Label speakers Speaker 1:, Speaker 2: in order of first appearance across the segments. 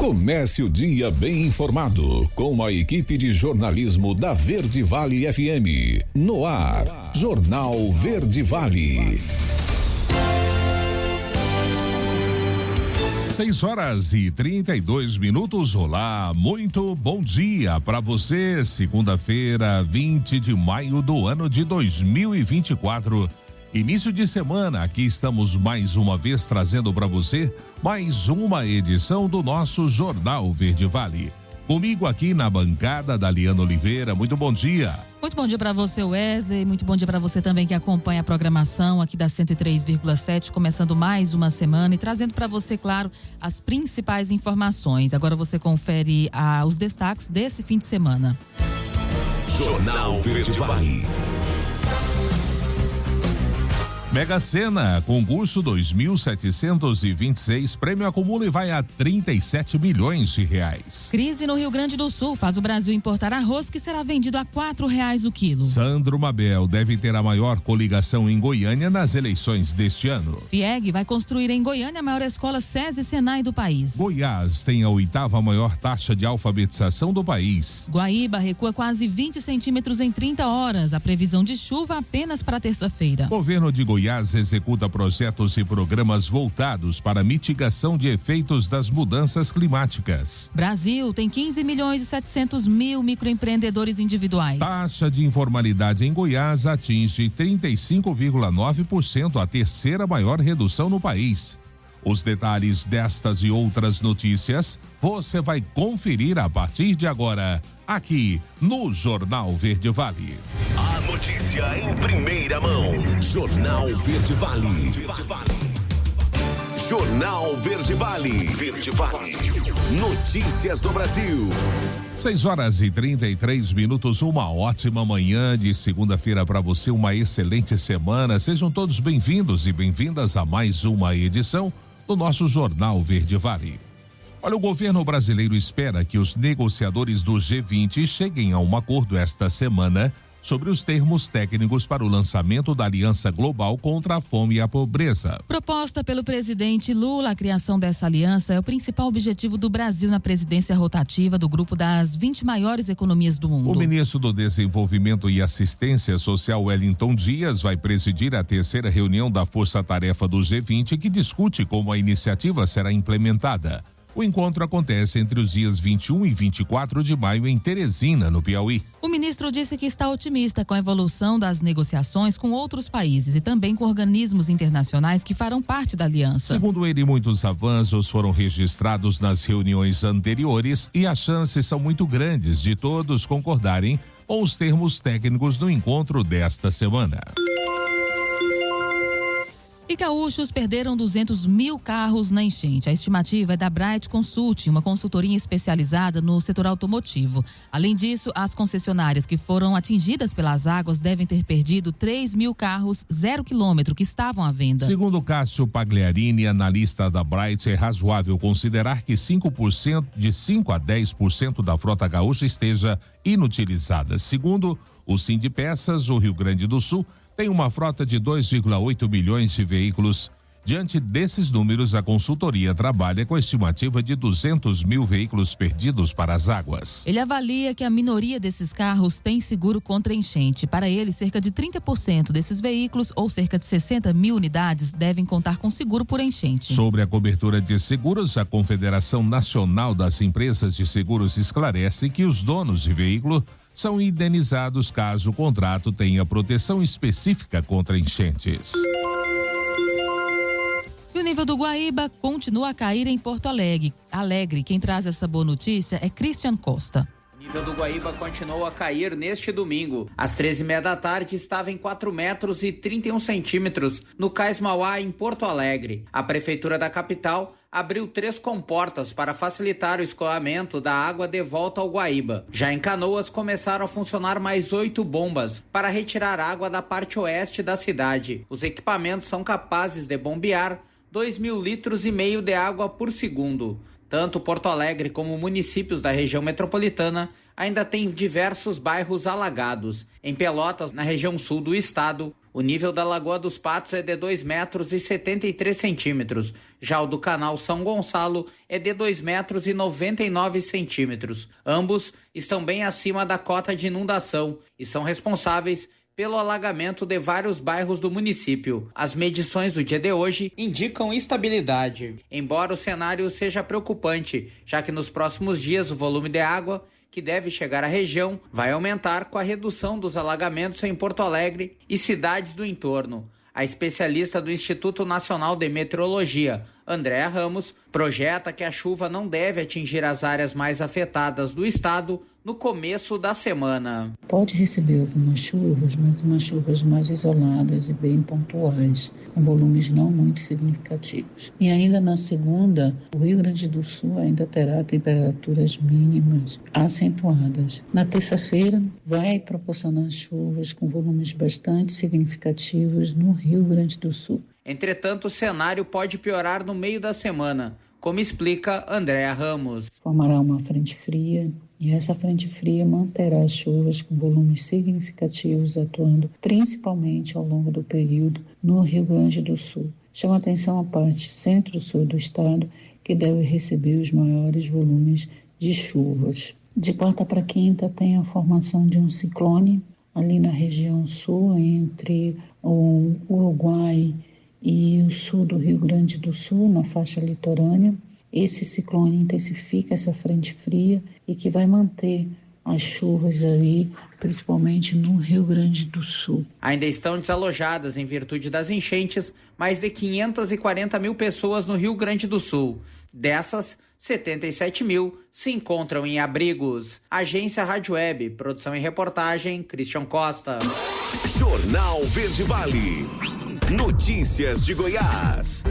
Speaker 1: Comece o dia bem informado com a equipe de jornalismo da Verde Vale FM. No ar, Jornal Verde Vale.
Speaker 2: 6h32. Olá, muito bom dia para você. Segunda-feira, 20 de maio do ano de 2024. Início de semana, aqui estamos mais uma vez trazendo para você mais uma edição do nosso Jornal Verde Vale. Comigo aqui na bancada, Daliana Oliveira. Muito bom dia.
Speaker 3: Muito bom dia para você, Wesley. Muito bom dia para você também que acompanha a programação aqui da 103,7, começando mais uma semana e trazendo para você, claro, as principais informações. Agora você confere os destaques desse fim de semana.
Speaker 1: Jornal Verde Vale.
Speaker 2: Mega Sena, concurso 2.726, prêmio acumula e vai a 37 milhões de reais.
Speaker 3: Crise no Rio Grande do Sul faz o Brasil importar arroz que será vendido a R$4 o quilo.
Speaker 2: Sandro Mabel deve ter a maior coligação em Goiânia nas eleições deste ano.
Speaker 3: FIEG vai construir em Goiânia a maior escola SESI Senai do país.
Speaker 2: Goiás tem a 8ª maior taxa de alfabetização do país.
Speaker 3: Guaíba recua quase 20 centímetros em 30 horas. A previsão de chuva apenas para terça-feira.
Speaker 2: Governo de Goiás executa projetos e programas voltados para a mitigação de efeitos das mudanças climáticas.
Speaker 3: Brasil tem 15.700.000 microempreendedores individuais.
Speaker 2: Taxa de informalidade em Goiás atinge 35,9%, a terceira maior redução no país. Os detalhes destas e outras notícias você vai conferir a partir de agora, aqui no Jornal Verde Vale.
Speaker 1: A notícia em primeira mão. Jornal Verde Vale. Jornal Verde Vale. Verde Vale. Notícias do Brasil.
Speaker 2: 6h33. Uma ótima manhã de segunda-feira para você, uma excelente semana. Sejam todos bem-vindos e bem-vindas a mais uma edição do nosso Jornal Verde Vale. Olha, o governo brasileiro espera que os negociadores do G20 cheguem a um acordo esta semana sobre os termos técnicos para o lançamento da Aliança Global contra a Fome e a Pobreza.
Speaker 3: Proposta pelo presidente Lula, a criação dessa aliança é o principal objetivo do Brasil na presidência rotativa do grupo das 20 maiores economias do mundo.
Speaker 2: O ministro do Desenvolvimento e Assistência Social, Wellington Dias, vai presidir a terceira reunião da Força-Tarefa do G20, que discute como a iniciativa será implementada. O encontro acontece entre os dias 21 e 24 de maio em Teresina, no Piauí.
Speaker 3: O ministro disse que está otimista com a evolução das negociações com outros países e também com organismos internacionais que farão parte da aliança.
Speaker 2: Segundo ele, muitos avanços foram registrados nas reuniões anteriores e as chances são muito grandes de todos concordarem com os termos técnicos do encontro desta semana.
Speaker 3: E gaúchos perderam 200 mil carros na enchente. A estimativa é da Bright Consulting, uma consultoria especializada no setor automotivo. Além disso, as concessionárias que foram atingidas pelas águas devem ter perdido 3 mil carros 0 quilômetro que estavam à venda.
Speaker 2: Segundo Cássio Pagliarini, analista da Bright, é razoável considerar que 5% de 5 a 10% da frota gaúcha esteja inutilizada. Segundo o Sindipeças, o Rio Grande do Sul tem uma frota de 2,8 milhões de veículos. Diante desses números, a consultoria trabalha com a estimativa de 200 mil veículos perdidos para as águas.
Speaker 3: Ele avalia que a minoria desses carros tem seguro contra enchente. Para ele, cerca de 30% desses veículos, ou cerca de 60 mil unidades, devem contar com seguro por enchente.
Speaker 2: Sobre a cobertura de seguros, a Confederação Nacional das Empresas de Seguros esclarece que os donos de veículo são indenizados caso o contrato tenha proteção específica contra enchentes.
Speaker 3: E o nível do Guaíba continua a cair em Porto Alegre. Quem traz essa boa notícia é Christian Costa.
Speaker 4: O nível do Guaíba continuou a cair neste domingo. Às 13h30 da tarde estava em 4 metros e 31 centímetros no Cais Mauá, em Porto Alegre. A prefeitura da capital abriu 3 comportas para facilitar o escoamento da água de volta ao Guaíba. Já em Canoas, começaram a funcionar mais 8 bombas para retirar água da parte oeste da cidade. Os equipamentos são capazes de bombear 2,5 litros de água por segundo. Tanto Porto Alegre como municípios da região metropolitana ainda têm diversos bairros alagados. Em Pelotas, na região sul do estado, o nível da Lagoa dos Patos é de 2,73 metros. Já o do Canal São Gonçalo é de 2,99 metros. Ambos estão bem acima da cota de inundação e são responsáveis pelo alagamento de vários bairros do município. As medições do dia de hoje indicam estabilidade, embora o cenário seja preocupante, já que nos próximos dias o volume de água que deve chegar à região vai aumentar com a redução dos alagamentos em Porto Alegre e cidades do entorno. A especialista do Instituto Nacional de Meteorologia, Andréa Ramos, projeta que a chuva não deve atingir as áreas mais afetadas do estado no começo da semana.
Speaker 5: Pode receber algumas chuvas, mas umas chuvas mais isoladas e bem pontuais, com volumes não muito significativos. E ainda na segunda, o Rio Grande do Sul ainda terá temperaturas mínimas acentuadas. Na terça-feira, vai proporcionar chuvas com volumes bastante significativos no Rio Grande do Sul.
Speaker 4: Entretanto, o cenário pode piorar no meio da semana, como explica Andréa Ramos.
Speaker 5: Formará uma frente fria e essa frente fria manterá as chuvas com volumes significativos atuando principalmente ao longo do período no Rio Grande do Sul. Chama atenção a parte centro-sul do estado, que deve receber os maiores volumes de chuvas. De quarta para quinta tem a formação de um ciclone ali na região sul, entre o Uruguai e o sul do Rio Grande do Sul, na faixa litorânea. Esse ciclone intensifica essa frente fria e que vai manter as chuvas ali, principalmente no Rio Grande do Sul.
Speaker 4: Ainda estão desalojadas em virtude das enchentes mais de 540 mil pessoas no Rio Grande do Sul. Dessas, 77 mil se encontram em abrigos. Agência Rádio Web, produção e reportagem, Christian Costa.
Speaker 6: Jornal Verde Vale. Notícias de Goiás.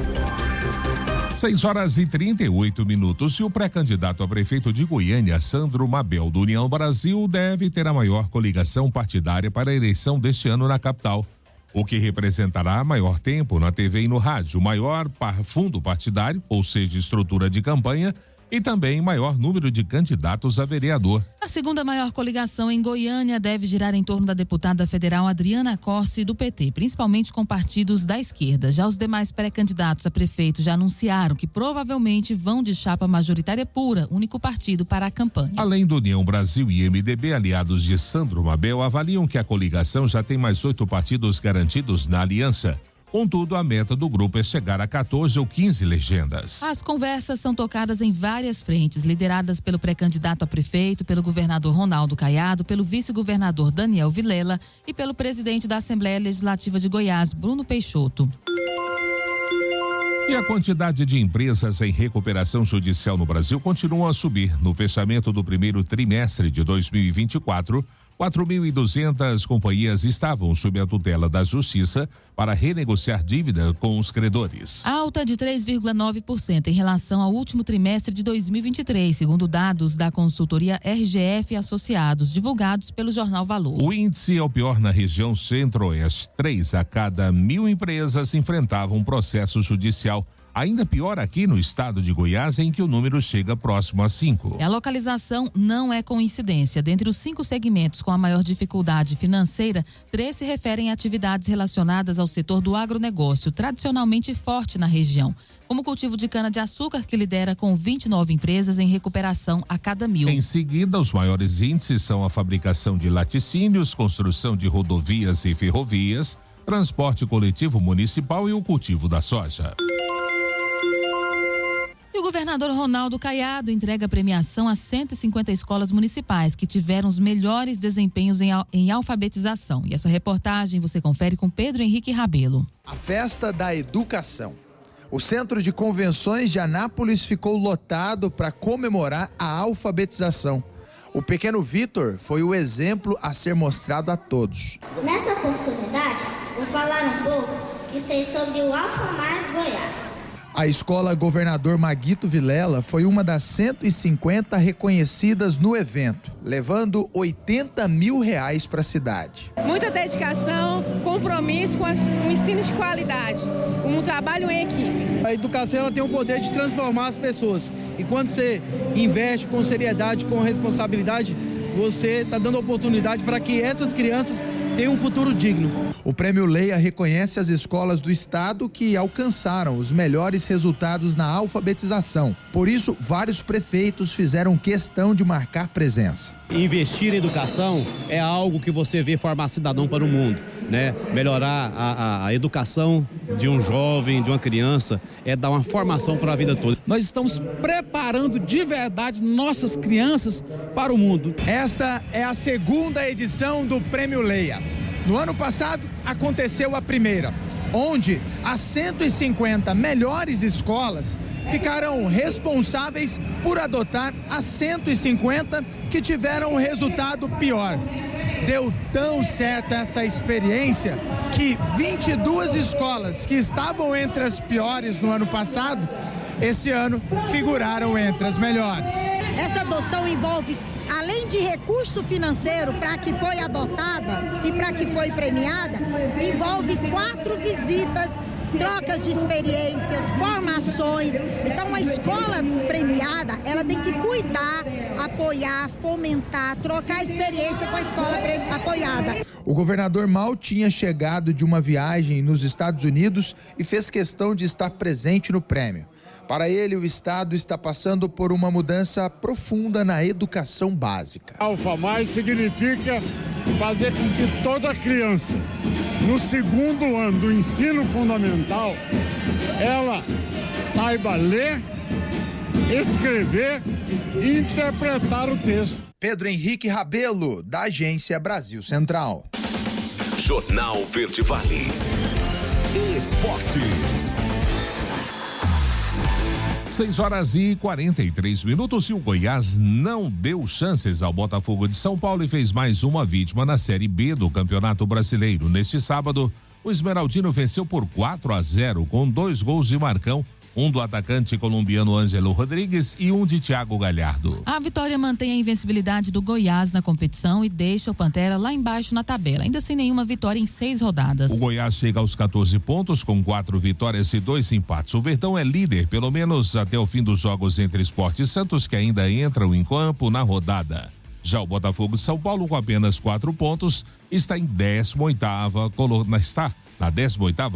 Speaker 2: 6h38. E o pré-candidato a prefeito de Goiânia, Sandro Mabel, do União Brasil, deve ter a maior coligação partidária para a eleição deste ano na capital, o que representará maior tempo na TV e no rádio, maior fundo partidário, ou seja, estrutura de campanha, e também maior número de candidatos a vereador.
Speaker 3: A segunda maior coligação em Goiânia deve girar em torno da deputada federal Adriana Corsi, do PT, principalmente com partidos da esquerda. Já os demais pré-candidatos a prefeito já anunciaram que provavelmente vão de chapa majoritária pura, único partido para a campanha.
Speaker 2: Além do União Brasil e MDB, aliados de Sandro Mabel, avaliam que a coligação já tem mais 8 partidos garantidos na aliança. Contudo, a meta do grupo é chegar a 14 ou 15 legendas.
Speaker 3: As conversas são tocadas em várias frentes, lideradas pelo pré-candidato a prefeito, pelo governador Ronaldo Caiado, pelo vice-governador Daniel Vilela e pelo presidente da Assembleia Legislativa de Goiás, Bruno Peixoto.
Speaker 2: E a quantidade de empresas em recuperação judicial no Brasil continua a subir. No fechamento do primeiro trimestre de 2024, 4.200 companhias estavam sob a tutela da Justiça para renegociar dívida com os credores.
Speaker 3: Alta de 3,9% em relação ao último trimestre de 2023, segundo dados da consultoria RGF Associados, divulgados pelo Jornal Valor.
Speaker 2: O índice é o pior na região centro-oeste. 3 a cada 1.000 empresas enfrentavam um processo judicial. Ainda pior aqui no estado de Goiás, em que o número chega próximo a 5.
Speaker 3: A localização não é coincidência. Dentre os 5 segmentos com a maior dificuldade financeira, 3 se referem a atividades relacionadas ao setor do agronegócio, tradicionalmente forte na região, como o cultivo de cana-de-açúcar, que lidera com 29 empresas em recuperação a cada 1.000.
Speaker 2: Em seguida, os maiores índices são a fabricação de laticínios, construção de rodovias e ferrovias, transporte coletivo municipal e o cultivo da soja.
Speaker 3: E o governador Ronaldo Caiado entrega premiação a 150 escolas municipais que tiveram os melhores desempenhos em alfabetização. E essa reportagem você confere com Pedro Henrique Rabelo.
Speaker 7: A festa da educação. O Centro de Convenções de Anápolis ficou lotado para comemorar a alfabetização. O pequeno Vitor foi o exemplo a ser mostrado a todos.
Speaker 8: Nessa oportunidade, vou falar um pouco que sei sobre o Alfa Mais Goiás.
Speaker 7: A escola Governador Maguito Vilela foi uma das 150 reconhecidas no evento, levando R$80 mil para a cidade.
Speaker 8: Muita dedicação, compromisso com o ensino de qualidade, um trabalho em equipe.
Speaker 9: A educação ela tem o poder de transformar as pessoas. E quando você investe com seriedade, com responsabilidade, você está dando oportunidade para que essas crianças tenham um futuro digno.
Speaker 7: O Prêmio Leia reconhece as escolas do estado que alcançaram os melhores resultados na alfabetização. Por isso, vários prefeitos fizeram questão de marcar presença.
Speaker 10: Investir em educação é algo que você vê formar cidadão para o mundo, né? Melhorar a educação de um jovem, de uma criança, é dar uma formação para a vida toda.
Speaker 11: Nós estamos preparando de verdade nossas crianças para o mundo.
Speaker 7: Esta é a segunda edição do Prêmio Leia. No ano passado, aconteceu a primeira, onde as 150 melhores escolas ficaram responsáveis por adotar as 150 que tiveram um resultado pior. Deu tão certo essa experiência que 22 escolas que estavam entre as piores no ano passado, esse ano figuraram entre as melhores.
Speaker 12: Essa adoção envolve, além de recurso financeiro para que foi adotada e para que foi premiada, envolve 4 visitas, trocas de experiências, formações. Então, a escola premiada, ela tem que cuidar, apoiar, fomentar, trocar experiência com a escola apoiada.
Speaker 7: O governador mal tinha chegado de uma viagem nos Estados Unidos e fez questão de estar presente no prêmio. Para ele, o estado está passando por uma mudança profunda na educação básica.
Speaker 13: Alfa Mais significa fazer com que toda criança, no segundo ano do ensino fundamental, ela saiba ler, escrever e interpretar o texto.
Speaker 7: Pedro Henrique Rabelo, da Agência Brasil Central.
Speaker 6: Jornal Verde Vale. Esportes.
Speaker 2: 6h43 e o Goiás não deu chances ao Botafogo de São Paulo e fez mais uma vítima na Série B do Campeonato Brasileiro. Neste sábado, o Esmeraldino venceu por 4-0 com 2 gols de Marcão, um do atacante colombiano Ângelo Rodrigues e um de Thiago Galhardo.
Speaker 3: A vitória mantém a invencibilidade do Goiás na competição e deixa o Pantera lá embaixo na tabela, ainda sem nenhuma vitória em 6 rodadas.
Speaker 2: O Goiás chega aos 14 pontos com 4 vitórias e 2 empates. O Verdão é líder, pelo menos até o fim dos jogos entre Sport e Santos, que ainda entram em campo na rodada. Já o Botafogo de São Paulo, com apenas 4 pontos, está em 18ª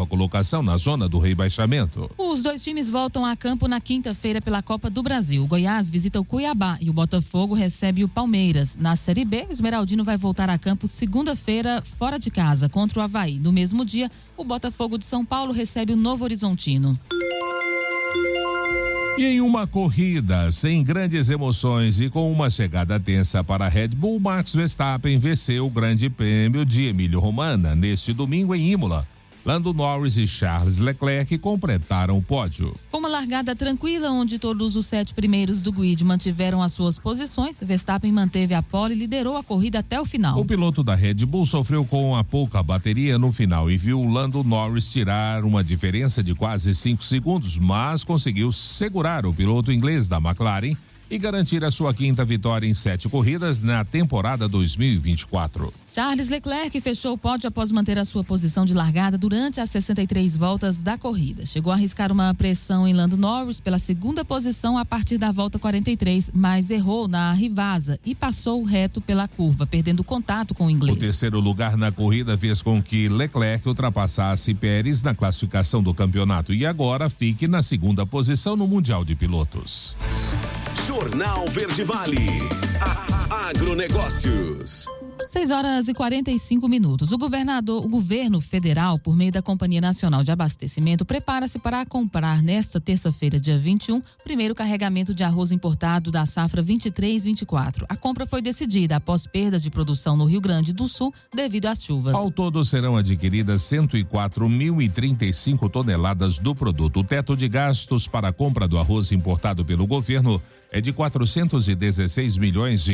Speaker 2: colocação na zona do rebaixamento.
Speaker 3: Os dois times voltam a campo na quinta-feira pela Copa do Brasil. O Goiás visita o Cuiabá e o Botafogo recebe o Palmeiras. Na Série B, o Esmeraldino vai voltar a campo segunda-feira fora de casa contra o Avaí. No mesmo dia, o Botafogo de São Paulo recebe o Novo Horizontino.
Speaker 2: E em uma corrida sem grandes emoções e com uma chegada tensa para a Red Bull, Max Verstappen venceu o Grande Prêmio de Emília-Romagna neste domingo em Imola. Lando Norris e Charles Leclerc completaram o pódio.
Speaker 3: Com uma largada tranquila, onde todos os 7 primeiros do grid mantiveram as suas posições, Verstappen manteve a pole e liderou a corrida até o final.
Speaker 2: O piloto da Red Bull sofreu com a pouca bateria no final e viu Lando Norris tirar uma diferença de quase 5 segundos, mas conseguiu segurar o piloto inglês da McLaren e garantir a sua 5ª vitória em 7 corridas na temporada 2024.
Speaker 3: Charles Leclerc fechou o pódio após manter a sua posição de largada durante as 63 voltas da corrida. Chegou a arriscar uma pressão em Lando Norris pela 2ª posição a partir da volta 43, mas errou na rivasa e passou reto pela curva, perdendo contato com o inglês.
Speaker 2: O 3º lugar na corrida fez com que Leclerc ultrapassasse Pérez na classificação do campeonato e agora fique na 2ª posição no Mundial de Pilotos.
Speaker 6: Jornal Verde Vale. Agronegócios.
Speaker 3: 6h45. O governo federal, por meio da Companhia Nacional de Abastecimento, prepara-se para comprar nesta terça-feira, dia 21, o primeiro carregamento de arroz importado da safra 23-24. A compra foi decidida após perdas de produção no Rio Grande do Sul devido às chuvas.
Speaker 2: Ao todo serão adquiridas 104.035 toneladas do produto. O teto de gastos para a compra do arroz importado pelo governo é de R$ 416 milhões.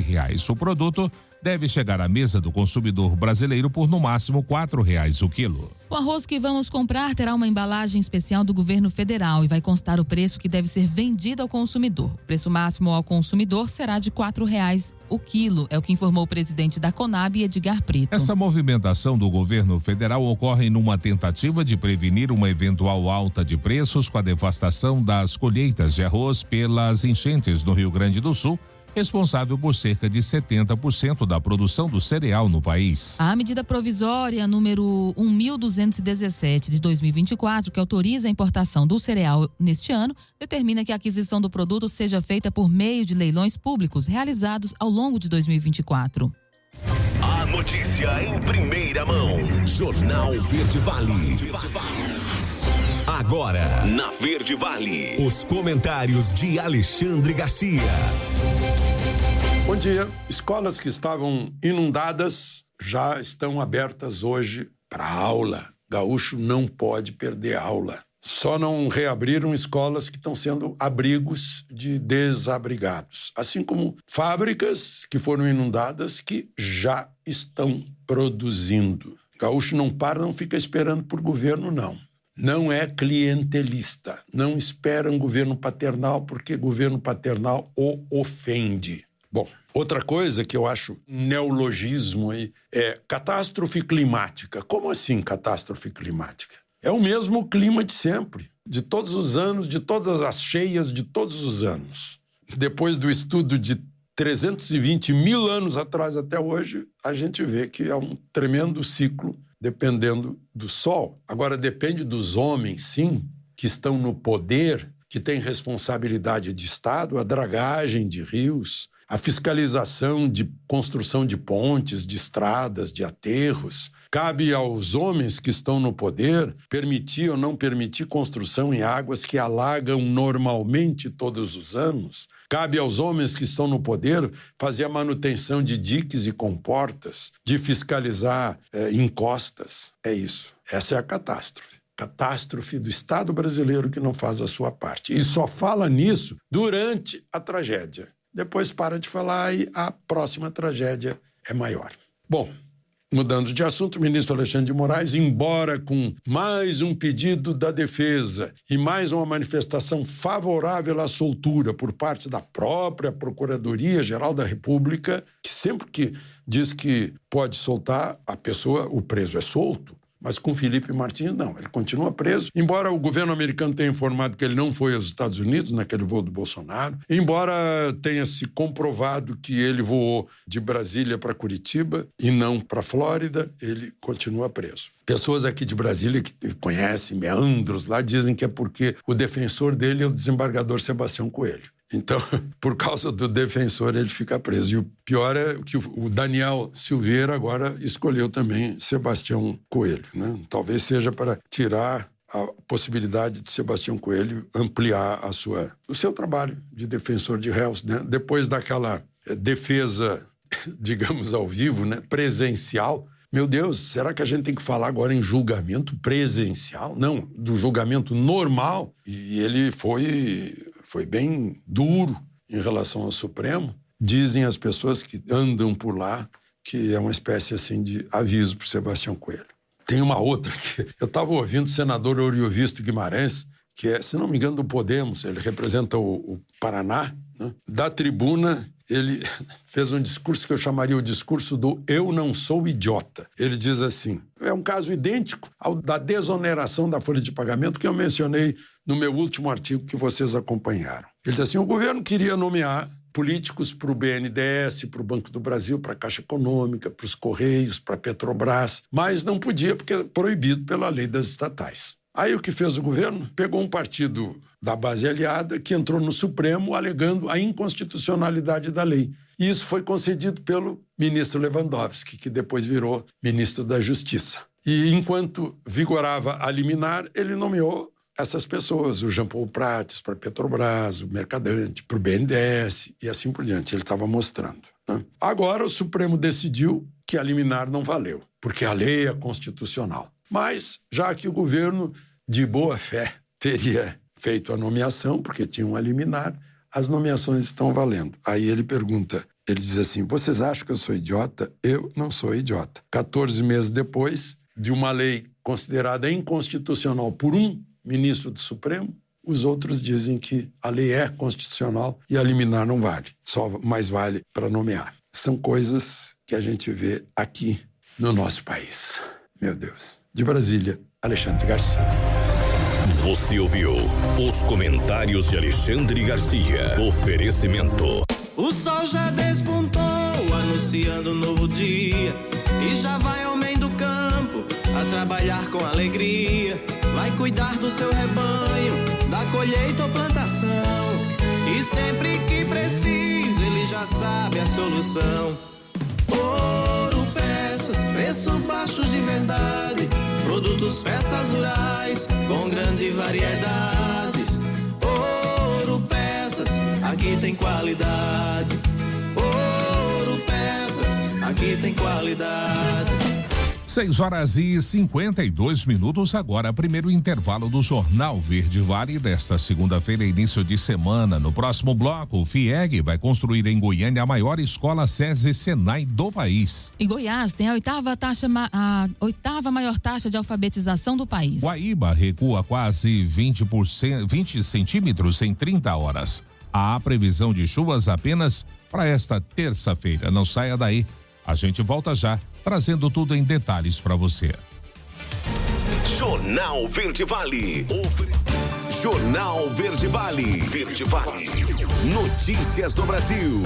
Speaker 2: O produto deve chegar à mesa do consumidor brasileiro por no máximo R$4 o quilo.
Speaker 3: O arroz que vamos comprar terá uma embalagem especial do governo federal e vai constar o preço que deve ser vendido ao consumidor. O preço máximo ao consumidor será de R$4 o quilo, é o que informou o presidente da Conab, Edgar Preto.
Speaker 2: Essa movimentação do governo federal ocorre numa tentativa de prevenir uma eventual alta de preços com a devastação das colheitas de arroz pelas enchentes no Rio Grande do Sul, responsável por cerca de 70% da produção do cereal no país.
Speaker 3: A medida provisória número 1.217 de 2024, que autoriza a importação do cereal neste ano, determina que a aquisição do produto seja feita por meio de leilões públicos realizados ao longo de 2024.
Speaker 6: A notícia em primeira mão. Jornal Verde Vale. Agora, na Verde Vale, os comentários de Alexandre Garcia.
Speaker 14: Bom dia. Escolas que estavam inundadas já estão abertas hoje para aula. Gaúcho não pode perder aula. Só não reabriram escolas que estão sendo abrigos de desabrigados. Assim como fábricas que foram inundadas que já estão produzindo. Gaúcho não para, não fica esperando por governo, não. Não é clientelista. Não espera um governo paternal, porque governo paternal o ofende. Bom, outra coisa que eu acho um neologismo aí é catástrofe climática. Como assim catástrofe climática? É o mesmo clima de sempre, de todos os anos, de todas as cheias, de todos os anos. Depois do estudo de 320 mil anos atrás até hoje, a gente vê que é um tremendo ciclo dependendo do sol. Agora, depende dos homens, sim, que estão no poder, que têm responsabilidade de Estado, a dragagem de rios, a fiscalização de construção de pontes, de estradas, de aterros. Cabe aos homens que estão no poder permitir ou não permitir construção em águas que alagam normalmente todos os anos. Cabe aos homens que estão no poder fazer a manutenção de diques e comportas, de fiscalizar encostas. É isso. Essa é a catástrofe. Catástrofe do Estado brasileiro que não faz a sua parte. E só fala nisso durante a tragédia. Depois para de falar e a próxima tragédia é maior. Bom, mudando de assunto, o ministro Alexandre de Moraes, embora com mais um pedido da defesa e mais uma manifestação favorável à soltura por parte da própria Procuradoria-Geral da República, que sempre que diz que pode soltar a pessoa, o preso é solto, mas com Felipe Martins não, ele continua preso. Embora o governo americano tenha informado que ele não foi aos Estados Unidos naquele voo do Bolsonaro, embora tenha se comprovado que ele voou de Brasília para Curitiba e não para Flórida, ele continua preso. Pessoas aqui de Brasília que conhecem meandros lá dizem que é porque o defensor dele é o desembargador Sebastião Coelho. Então, por causa do defensor, ele fica preso. E o pior é que o Daniel Silveira agora escolheu também Sebastião Coelho, né? Talvez seja para tirar a possibilidade de Sebastião Coelho ampliar o seu trabalho de defensor de réus, né? Depois daquela defesa, digamos, ao vivo, né? Presencial. Meu Deus, será que a gente tem que falar agora em julgamento presencial? Não, do julgamento normal. E ele foi bem duro em relação ao Supremo. Dizem as pessoas que andam por lá que é uma espécie assim de aviso para o Sebastião Coelho. Tem uma outra que eu estava ouvindo o senador Oriovisto Guimarães, que é, se não me engano, do Podemos, ele representa o Paraná, né? Da tribuna, ele fez um discurso que eu chamaria o discurso do eu não sou idiota. Ele diz assim, é um caso idêntico ao da desoneração da folha de pagamento que eu mencionei no meu último artigo que vocês acompanharam. Ele diz assim, o governo queria nomear políticos para o BNDES, para o Banco do Brasil, para a Caixa Econômica, para os Correios, para a Petrobras, mas não podia porque é proibido pela lei das estatais. Aí o que fez o governo? Pegou um partido da base aliada que entrou no Supremo alegando a inconstitucionalidade da lei. E isso foi concedido pelo ministro Lewandowski, que depois virou ministro da Justiça. E enquanto vigorava a liminar, ele nomeou essas pessoas, o Jean Paul Prates para a Petrobras, o Mercadante para o BNDES e assim por diante. Ele estava mostrando, né? Agora o Supremo decidiu que a liminar não valeu, porque a lei é constitucional. Mas, já que o governo, de boa fé, teria feito a nomeação, porque tinha uma liminar, as nomeações estão valendo. Aí ele pergunta, Ele diz assim: vocês acham que eu sou idiota? Eu não sou idiota. 14 meses depois de uma lei considerada inconstitucional por um ministro do Supremo, os outros dizem que a lei é constitucional e a liminar não vale, só mais vale para nomear. São coisas que a gente vê aqui no nosso país. Meu Deus. De Brasília, Alexandre Garcia.
Speaker 6: Você ouviu os comentários de Alexandre Garcia. Oferecimento.
Speaker 15: O sol já despontou, anunciando um novo dia. E já vai homem do campo a trabalhar com alegria. Vai cuidar do seu rebanho, da colheita ou plantação. E sempre que precisa, ele já sabe a solução. Ouro Peças, preços baixos de verdade. Produtos, peças rurais, com grandes variedades. Ouro Peças, aqui tem qualidade. Ouro Peças, aqui tem qualidade.
Speaker 2: 6h52, agora primeiro intervalo do Jornal Verde Vale desta segunda-feira, início de semana. No próximo bloco, o FIEG vai construir em Goiânia a maior escola SESI Senai do país.
Speaker 3: E Goiás tem a oitava maior taxa de alfabetização do país.
Speaker 2: Guaíba recua quase 20 centímetros em 30 horas. Há previsão de chuvas apenas para esta terça-feira. Não saia daí. A gente volta já, trazendo tudo em detalhes para você.
Speaker 6: Jornal Verde Vale. Jornal Verde Vale. Verde Vale. Notícias do Brasil.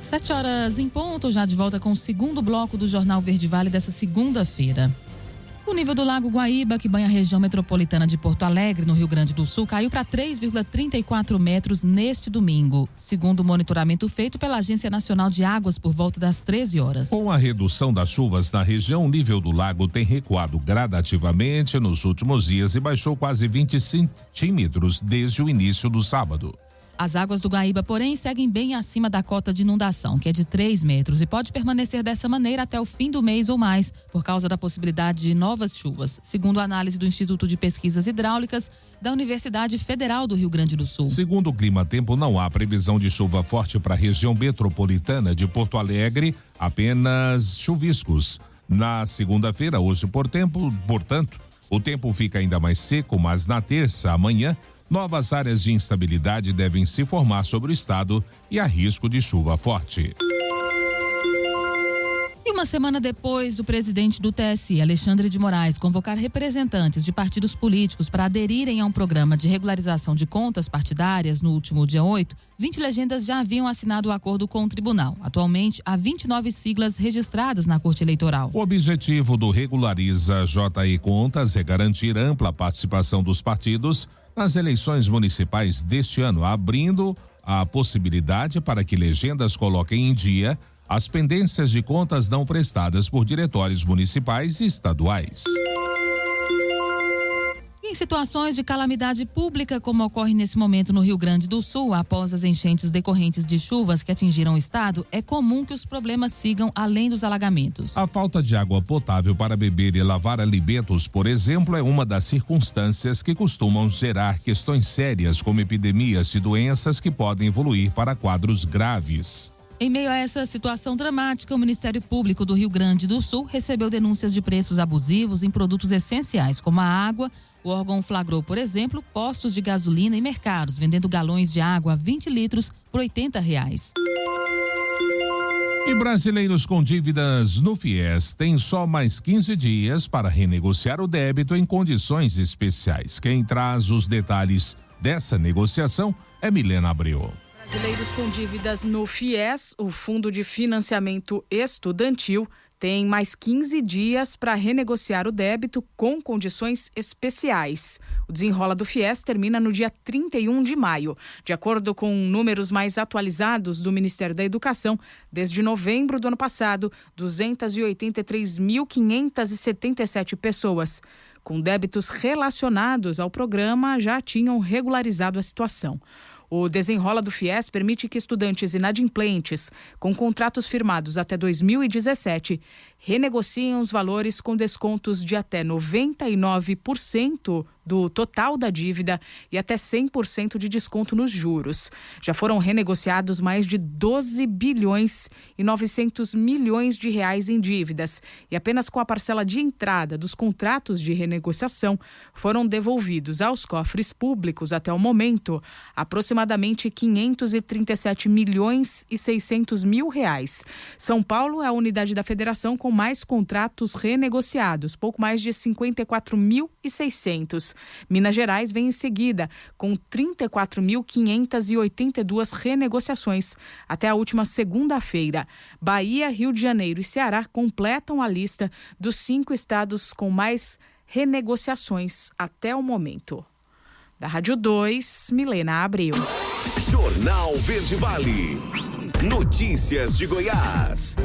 Speaker 3: 7h em ponto, já de volta com o segundo bloco do Jornal Verde Vale dessa segunda-feira. O nível do Lago Guaíba, que banha a região metropolitana de Porto Alegre, no Rio Grande do Sul, caiu para 3,34 metros neste domingo, segundo o monitoramento feito pela Agência Nacional de Águas por volta das 13 horas.
Speaker 2: Com a redução das chuvas na região, o nível do lago tem recuado gradativamente nos últimos dias e baixou quase 20 centímetros desde o início do sábado.
Speaker 3: As águas do Guaíba, porém, seguem bem acima da cota de inundação, que é de 3 metros, e pode permanecer dessa maneira até o fim do mês ou mais, por causa da possibilidade de novas chuvas, segundo a análise do Instituto de Pesquisas Hidráulicas da Universidade Federal do Rio Grande do Sul.
Speaker 2: Segundo o Clima Tempo, não há previsão de chuva forte para a região metropolitana de Porto Alegre, apenas chuviscos. Na segunda-feira, hoje, portanto, o tempo fica ainda mais seco, mas na terça, amanhã, novas áreas de instabilidade devem se formar sobre o estado e há risco de chuva forte.
Speaker 3: E uma semana depois, o presidente do TSE, Alexandre de Moraes, convocar representantes de partidos políticos para aderirem a um programa de regularização de contas partidárias no último dia 8, 20 legendas já haviam assinado o acordo com o tribunal. Atualmente, há 29 siglas registradas na Corte Eleitoral.
Speaker 2: O objetivo do Regulariza JE Contas é garantir ampla participação dos partidos nas eleições municipais deste ano, abrindo a possibilidade para que legendas coloquem em dia as pendências de contas não prestadas por diretórios municipais e estaduais.
Speaker 3: Em situações de calamidade pública, como ocorre nesse momento no Rio Grande do Sul, após as enchentes decorrentes de chuvas que atingiram o estado, é comum que os problemas sigam além dos alagamentos.
Speaker 2: A falta de água potável para beber e lavar alimentos, por exemplo, é uma das circunstâncias que costumam gerar questões sérias, como epidemias de doenças que podem evoluir para quadros graves.
Speaker 3: Em meio a essa situação dramática, o Ministério Público do Rio Grande do Sul recebeu denúncias de preços abusivos em produtos essenciais, como a água. O órgão flagrou, por exemplo, postos de gasolina e mercados, vendendo galões de água a 20 litros por R$80.
Speaker 2: E brasileiros com dívidas no FIES têm só mais 15 dias para renegociar o débito em condições especiais. Quem traz os detalhes dessa negociação é Milena Abreu.
Speaker 16: Brasileiros com dívidas no FIES, o Fundo de Financiamento Estudantil, tem mais 15 dias para renegociar o débito com condições especiais. O desenrola do FIES termina no dia 31 de maio. De acordo com números mais atualizados do Ministério da Educação, desde novembro do ano passado, 283.577 pessoas com débitos relacionados ao programa já tinham regularizado a situação. O desenrola do FIES permite que estudantes inadimplentes com contratos firmados até 2017 renegociem os valores com descontos de até 99% do total da dívida e até 100% de desconto nos juros. Já foram renegociados mais de 12 bilhões e 900 milhões de reais em dívidas e apenas com a parcela de entrada dos contratos de renegociação foram devolvidos aos cofres públicos até o momento aproximadamente 537 milhões e 600 mil reais. São Paulo é a unidade da federação com mais contratos renegociados, pouco mais de 54.600. Minas Gerais vem em seguida, com 34.582 renegociações até a última segunda-feira. Bahia, Rio de Janeiro e Ceará completam a lista dos 5 estados com mais renegociações até o momento. Da Rádio 2, Milena Abreu.
Speaker 6: Jornal Verde Vale. Notícias de Goiás.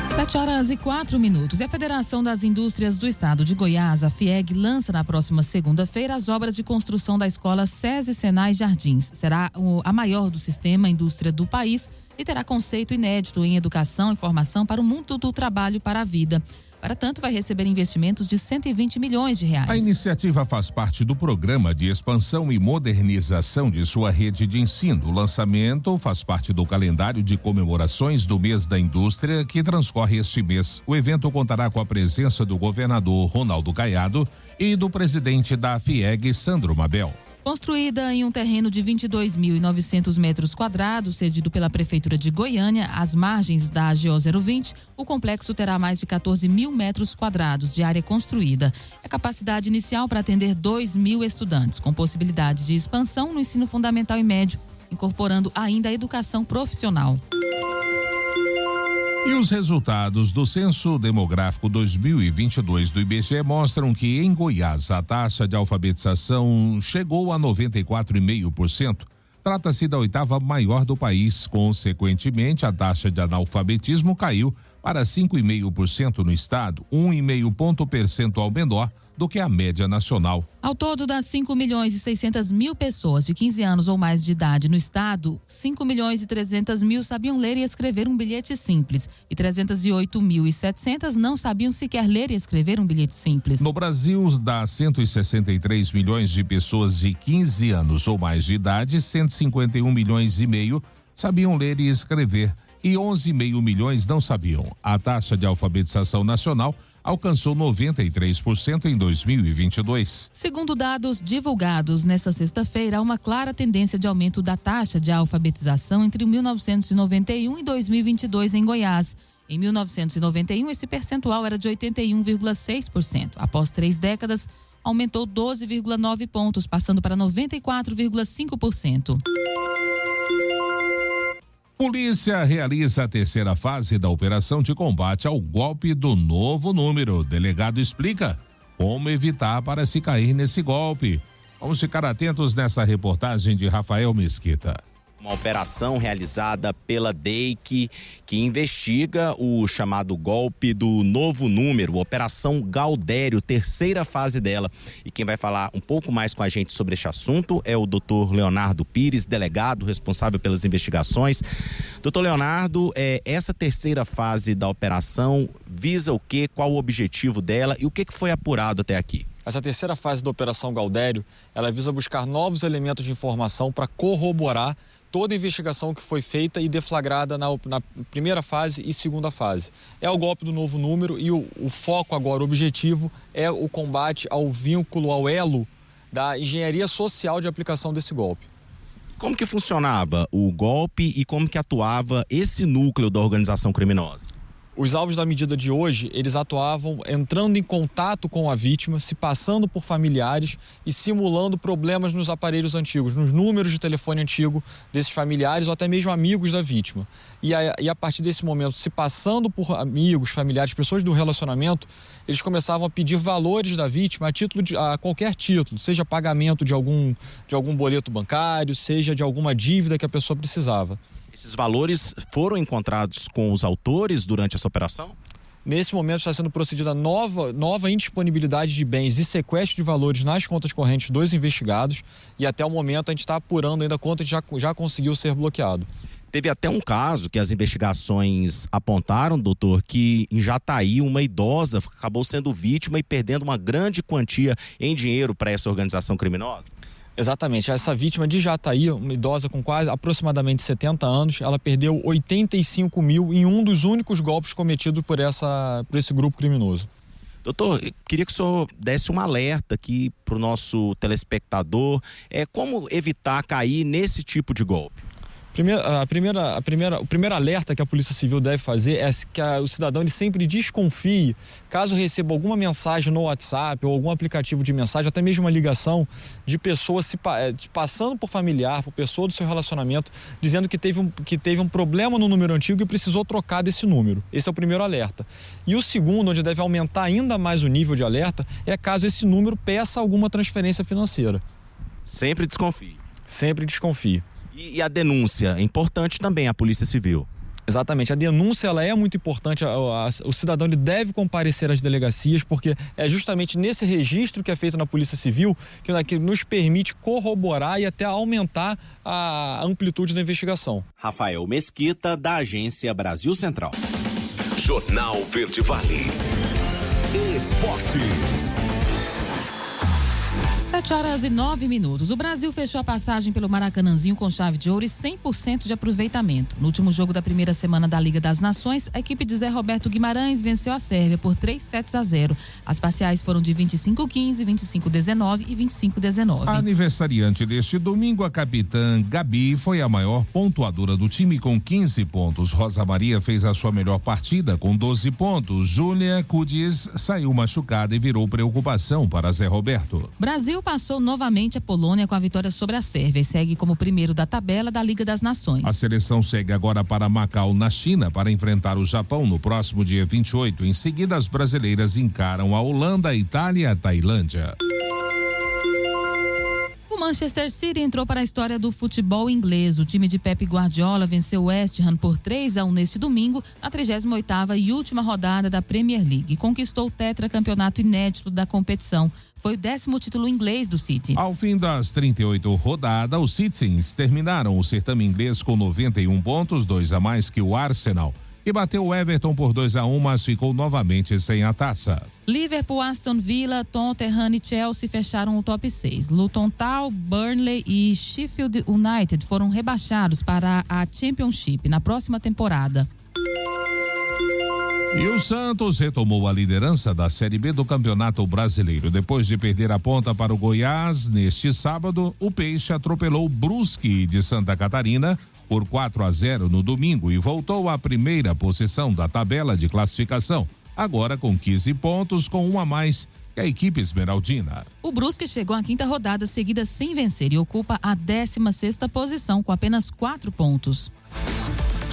Speaker 3: 7h04. E a Federação das Indústrias do Estado de Goiás, a FIEG, lança na próxima segunda-feira as obras de construção da escola SESI Senai Jardins. Será a maior do sistema indústria do país e terá conceito inédito em educação e formação para o mundo do trabalho para a vida. Para tanto, vai receber investimentos de 120 milhões de reais.
Speaker 2: A iniciativa faz parte do programa de expansão e modernização de sua rede de ensino. O lançamento faz parte do calendário de comemorações do mês da indústria que transcorre este mês. O evento contará com a presença do governador Ronaldo Caiado e do presidente da FIEG, Sandro Mabel.
Speaker 3: Construída em um terreno de 22.900 metros quadrados, cedido pela Prefeitura de Goiânia, às margens da GO 020, o complexo terá mais de 14 mil metros quadrados de área construída. A capacidade inicial para atender 2.000 estudantes, com possibilidade de expansão no ensino fundamental e médio, incorporando ainda a educação profissional.
Speaker 2: E os resultados do Censo Demográfico 2022 do IBGE mostram que em Goiás a taxa de alfabetização chegou a 94,5%. Trata-se da 8ª maior do país. Consequentemente, a taxa de analfabetismo caiu para 5,5% no estado, 1,5 ponto percentual menor do que a média nacional.
Speaker 3: Ao todo, das 5.600.000 pessoas de 15 anos ou mais de idade no estado, 5.300.000 sabiam ler e escrever um bilhete simples e 308.700 não sabiam sequer ler e escrever um bilhete simples.
Speaker 2: No Brasil, das 163 milhões de pessoas de 15 anos ou mais de idade, 151 milhões e meio sabiam ler e escrever e 11,5 milhões não sabiam. A taxa de alfabetização nacional alcançou 93% em 2022.
Speaker 3: Segundo dados divulgados nesta sexta-feira, há uma clara tendência de aumento da taxa de alfabetização entre 1991 e 2022 em Goiás. Em 1991, esse percentual era de 81,6%. Após 3 décadas, aumentou 12,9 pontos, passando para 94,5%.
Speaker 2: Polícia realiza a 3ª fase da operação de combate ao golpe do novo número. Delegado explica como evitar para se cair nesse golpe. Vamos ficar atentos nessa reportagem de Rafael Mesquita.
Speaker 17: Uma operação realizada pela DEIC que investiga o chamado golpe do novo número, Operação Gaudério, 3ª fase dela. E quem vai falar um pouco mais com a gente sobre este assunto é o Dr. Leonardo Pires, delegado responsável pelas investigações. Dr. Leonardo, essa 3ª fase da operação visa o quê? Qual o objetivo dela e o que foi apurado até aqui?
Speaker 18: Essa 3ª fase da Operação Gaudério, ela visa buscar novos elementos de informação para corroborar toda a investigação que foi feita e deflagrada na primeira fase e segunda fase. É o golpe do novo número e o foco agora, o objetivo, é o combate ao vínculo, ao elo da engenharia social de aplicação desse golpe.
Speaker 17: Como que funcionava o golpe e como que atuava esse núcleo da organização criminosa?
Speaker 18: Os alvos da medida de hoje, eles atuavam entrando em contato com a vítima, se passando por familiares e simulando problemas nos aparelhos antigos, nos números de telefone antigo desses familiares ou até mesmo amigos da vítima. E a partir desse momento, se passando por amigos, familiares, pessoas do relacionamento, eles começavam a pedir valores da vítima a qualquer título, seja pagamento de algum boleto bancário, seja de alguma dívida que a pessoa precisava.
Speaker 17: Esses valores foram encontrados com os autores durante essa operação?
Speaker 18: Nesse momento está sendo procedida nova indisponibilidade de bens e sequestro de valores nas contas correntes dos investigados e até o momento a gente está apurando ainda quanto já conseguiu ser bloqueado.
Speaker 17: Teve até um caso que as investigações apontaram, doutor, que em Jataí uma idosa acabou sendo vítima e perdendo uma grande quantia em dinheiro para essa organização criminosa.
Speaker 18: Exatamente, essa vítima de Jataí, uma idosa com aproximadamente 70 anos, ela perdeu 85 mil em um dos únicos golpes cometidos por esse grupo criminoso.
Speaker 17: Doutor, queria que o senhor desse um alerta aqui para o nosso telespectador, como evitar cair nesse tipo de golpe.
Speaker 18: O primeiro alerta que a Polícia Civil deve fazer é que o cidadão ele sempre desconfie, caso receba alguma mensagem no WhatsApp ou algum aplicativo de mensagem, até mesmo uma ligação de pessoas passando por familiar, por pessoa do seu relacionamento, dizendo que teve um problema no número antigo e precisou trocar desse número. Esse é o primeiro alerta. E o segundo, onde deve aumentar ainda mais o nível de alerta, é caso esse número peça alguma transferência financeira.
Speaker 17: Sempre desconfie.
Speaker 18: Sempre desconfie.
Speaker 17: E a denúncia, é importante também a Polícia Civil.
Speaker 18: Exatamente, a denúncia ela é muito importante, o cidadão ele deve comparecer às delegacias, porque é justamente nesse registro que é feito na Polícia Civil que nos permite corroborar e até aumentar a amplitude da investigação.
Speaker 17: Rafael Mesquita, da Agência Brasil Central.
Speaker 6: Jornal Verde Vale. Esportes.
Speaker 3: 7h09. O Brasil fechou a passagem pelo Maracanãzinho com chave de ouro e 100% de aproveitamento. No último jogo da primeira semana da Liga das Nações, a equipe de Zé Roberto Guimarães venceu a Sérvia por 3-0. As parciais foram de 25-15, 25-19 e 25-19.
Speaker 2: Aniversariante deste domingo, a capitã Gabi foi a maior pontuadora do time com 15 pontos. Rosa Maria fez a sua melhor partida com 12 pontos. Júlia Cudis saiu machucada e virou preocupação para Zé Roberto.
Speaker 3: Brasil passou novamente a Polônia com a vitória sobre a Sérvia e segue como primeiro da tabela da Liga das Nações.
Speaker 2: A seleção segue agora para Macau, na China, para enfrentar o Japão no próximo dia 28. Em seguida, as brasileiras encaram a Holanda, a Itália e a Tailândia.
Speaker 3: O Manchester City entrou para a história do futebol inglês. O time de Pep Guardiola venceu o West Ham por 3-1 neste domingo, na 38ª e última rodada da Premier League. Conquistou o tetracampeonato inédito da competição. Foi o 10º título inglês do City.
Speaker 2: Ao fim das 38 rodadas, os Citizens terminaram o certame inglês com 91 pontos, 2 a mais que o Arsenal, que bateu o Everton por 2-1, mas ficou novamente sem a taça.
Speaker 3: Liverpool, Aston Villa, Tottenham e Chelsea fecharam o top 6. Luton Town, Burnley e Sheffield United foram rebaixados para a Championship na próxima temporada.
Speaker 2: E o Santos retomou a liderança da Série B do Campeonato Brasileiro. Depois de perder a ponta para o Goiás, neste sábado, o Peixe atropelou o Brusque de Santa Catarina por 4-0 no domingo e voltou à primeira posição da tabela de classificação, agora com 15 pontos, com um a mais que a equipe esmeraldina.
Speaker 3: O Brusque chegou à 5ª rodada seguida sem vencer e ocupa a 16ª posição com apenas 4 pontos.